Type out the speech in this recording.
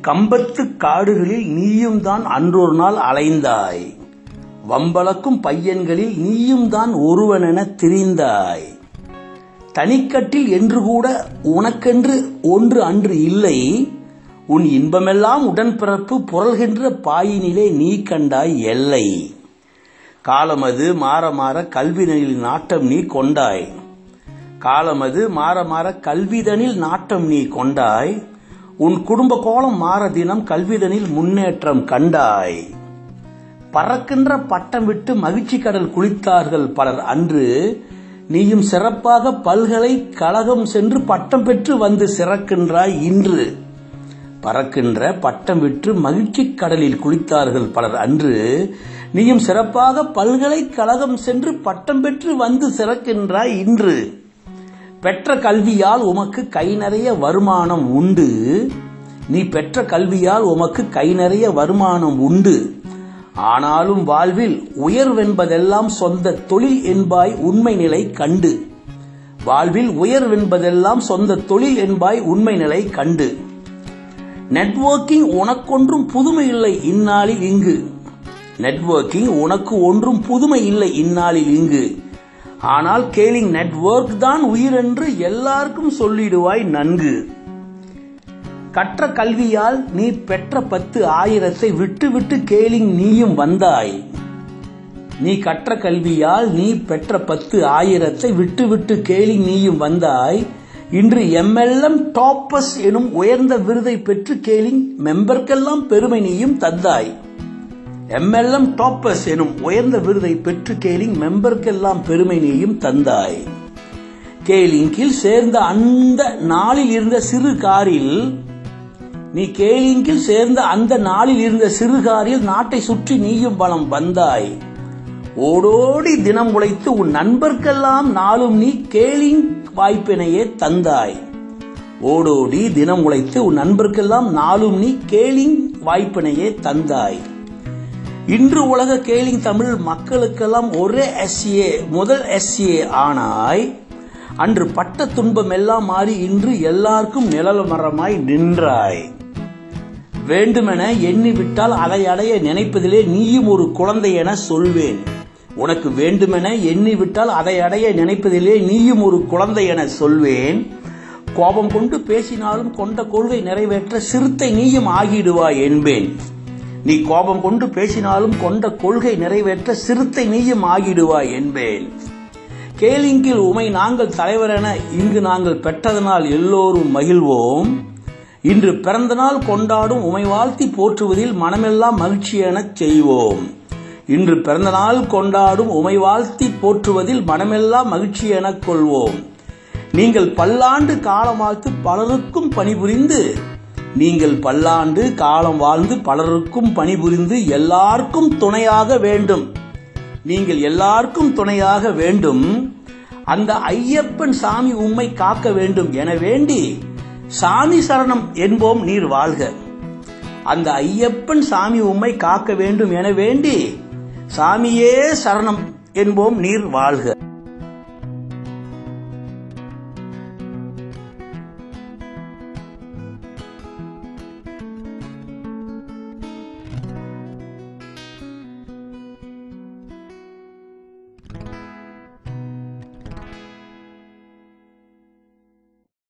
கம்பத்து காடுகளில் நீயும் தான் அன்றொரு நாள் அலைந்தாய். வம்பளக்கும் பையன்களில் நீயும் தான் ஒருவனென திரிந்தாய். தனிக்கட்டில் என்று கூட உனக்கென்று ஒன்று அன்று இல்லை. உன் இன்பமெல்லாம் உடன்பிறப்பு புரள்கின்ற பாயினிலே நீ கண்டாய் எல்லை. காலமது மாற மாற கல்விதனில் நாட்டம் நீ கொண்டாய். காலமது மாற மாற கல்விதனில் நாட்டம் நீ கொண்டாய். உன் குடும்ப கோலம் மாற தினம் கல்விதனில் முன்னேற்றம் கண்டாய். பறக்கின்ற பட்டம் விட்டு மகிழ்ச்சி கடல் குளித்தார்கள் பலர் அன்று. நீயும் சிறப்பாக பல்கலைக்கழகம் சென்று பட்டம் பெற்று வந்து சிறக்கின்றாய் இன்று. பறக்கின்ற பட்டம் விட்டு மகிழ்ச்சி கடலில் குளித்தார்கள் பலர் அன்று. நீயும் சிறப்பாக பல்கலைக்கழகம் சென்று பட்டம் பெற்று வந்து சிறக்கின்றாய் இன்று. பெற்ற கல்வியால் உமக்கு கை நிறைய வருமானம் உண்டு. நீ பெற்ற கல்வியால் உமக்கு கை நிறைய வருமானம் உண்டு. ஆனாலும் வாழ்வில் உயர்வென்பதெல்லாம் சொந்த தொழில் என்பாய் உண்மை நிலை கண்டு. வாழ்வில் உயர்வென்பதெல்லாம் சொந்த தொழில் என்பாய் உண்மை நிலை கண்டு. நெட்வொர்க்கிங் உனக்கொன்றும் புதுமை இல்லை இந்நாளில் இங்கு. நெட்வொர்க்கிங் உனக்கு ஒன்றும் புதுமை இல்லை இந்நாளில் இங்கு. ஆனால் கேலிங் நெட்வொர்க் தான் உயிரென்று எல்லாருக்கும் சொல்லிடுவாய் நன்கு. கற்ற கல்வியால் நீ பெற்ற 10,000 விட்டு விட்டு கேலிங் நீயும் வந்தாய். நீ கற்ற கல்வியால் நீ பெற்ற 10,000 விட்டு விட்டு கேலிங் நீயும் வந்தாய். இன்று MLM டாப்பர்ஸ் எனும் உயர்ந்த விருதை பெற்று கேலிங் மெம்பர்க்கெல்லாம் பெருமை நீயும் தந்தாய். MLM டாப்பர்ஸ் எனும் உயர்ந்த விருதை பெற்று கேலிங் மெம்பர்க்கெல்லாம் பெருமை நீயும் தந்தாய். கேலிங்கில் சேர்ந்த அந்த நாளில் இருந்த சிறு காரில் நீ கேலிங்கில் சேர்ந்த அந்த நாளில் இருந்த சிறு காரில் நாட்டை சுற்றி நீயும் பலம் வந்தாய். ஓடோடி தினம் உழைத்து உன் நண்பர்க்கெல்லாம் நாளும் நீ கேலிங் வாய்ப்பினையே தந்தாய். ஓடோடி தினம் உழைத்து உன் நண்பர்க்கெல்லாம் நாளும் நீ கேலிங் வாய்ப்பினையே தந்தாய். இன்று உலக கேலிங் தமிழ் மக்களுக்கெல்லாம் ஒரே SA முதல் SA ஆனாய். அன்று பட்ட துன்பம் எல்லாம் மாறி இன்று எல்லாருக்கும் நிழல் மரமாய் நின்றாய். வேண்டுமென எண்ணிவிட்டால் அதை அடைய நினைப்பதிலே நீயும் ஒரு குழந்தை என சொல்வேன். உனக்கு வேண்டுமென எண்ணிவிட்டால் அதை அடைய நினைப்பதிலே நீயும் ஒரு குழந்தை என சொல்வேன். கோபம் கொண்டு பேசினாலும் கொண்ட கொள்கை நிறைவேற்ற சிறுத்தை நீயும் ஆகிடுவாய் என்பேன். நீ கோபம் கொண்டு பேசினாலும் கொண்ட கொள்கை நிறைவேற்ற சிறுத்தை நீயும் ஆகிடுவாய் என்பேன். கேலிங்கில் உமை நாங்கள் தலைவரென இங்கு நாங்கள் பெற்றதனால் எல்லோரும் மகிழ்வோம். இன்று பிறந்த நாள் கொண்டாடும் உமை வாழ்த்தி போற்றுவதில் மனமெல்லாம் மகிழ்ச்சி எனச் செய்வோம். இன்று பிறந்த நாள் கொண்டாடும் உமை வாழ்த்தி போற்றுவதில் மனமெல்லாம் மகிழ்ச்சி எனக் கொள்வோம். நீங்கள் பல்லாண்டு காலம் வாழ்த்து பலருக்கும் பணிபுரிந்து நீங்கள் பல்லாண்டு காலம் வாழ்ந்து பலருக்கும் பணிபுரிந்து எல்லாருக்கும் துணையாக வேண்டும். நீங்கள் எல்லாருக்கும் துணையாக வேண்டும். அந்த ஐயப்பன் சாமி உம்மை காக்க வேண்டும் என வேண்டி சாமி சரணம் என்போம் நீர் வாழ்க. அந்த ஐயப்பன் சாமி உம்மை காக்க வேண்டும் என வேண்டி சாமியே சரணம் என்போம் நீர் வாழ்க.